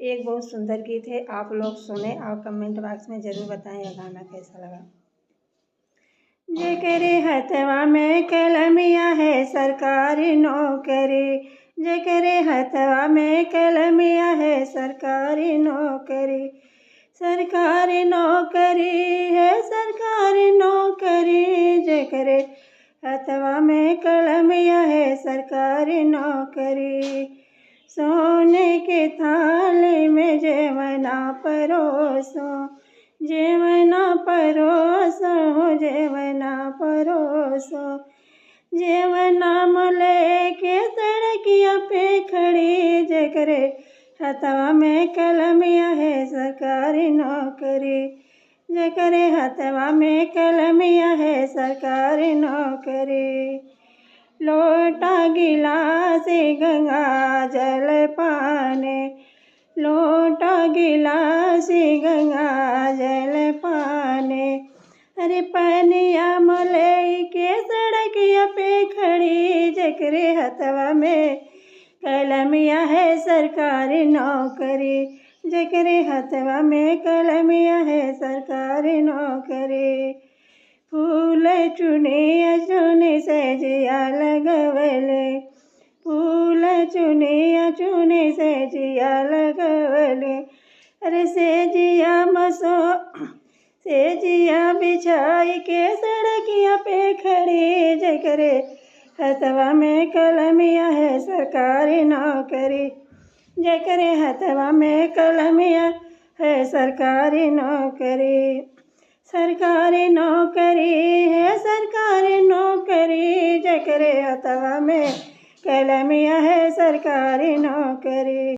एक बहुत सुंदर गीत है, आप लोग सुने और कमेंट बॉक्स में ज़रूर बताएं यह गाना कैसा लगा। जेकरे हथवा में कलमिया है सरकारी नौकरी, जेकरे हथवा में कलमिया है सरकारी नौकरी, सरकारी नौकरी है सरकारी नौकरी, जेकरे हथवा में कलमिया है सरकारी नौकरी। सोने के थाली में जेवना परोसो, जेवना परोसो, जेवना परोसो, जेवना मोले के सड़किया पे खड़ी, जेकरे हथवा में कलमिया है सरकारी नौकरी, जेकरे हथवा में कलमिया है सरकारी नौकरी। लोटा गिलास गंगा जल पाने, लोटा गिलास गंगा जल पाने, अरे पनिया मोले के सड़किया पे खड़ी, जेकरे हथवा में कलमिया है सरकारी नौकरी, जेकरे हथवा में कलमिया है सरकारी नौकरी। फूल चुनिया चुनी से जिया लगवले, फूल चुनिया चुनी से जिया लगवले, अरे से जिया मसो से जिया बिछाई के सड़किया पे खड़ी, जेकरे हथवा में कलमिया है सरकारी नौकरी, जेकरे हथवा में कलमिया है सरकारी नौकरी। सरकारी नौकरी है सरकारी नौकरी, जेकरे हथवा में कलमिया है सरकारी नौकरी।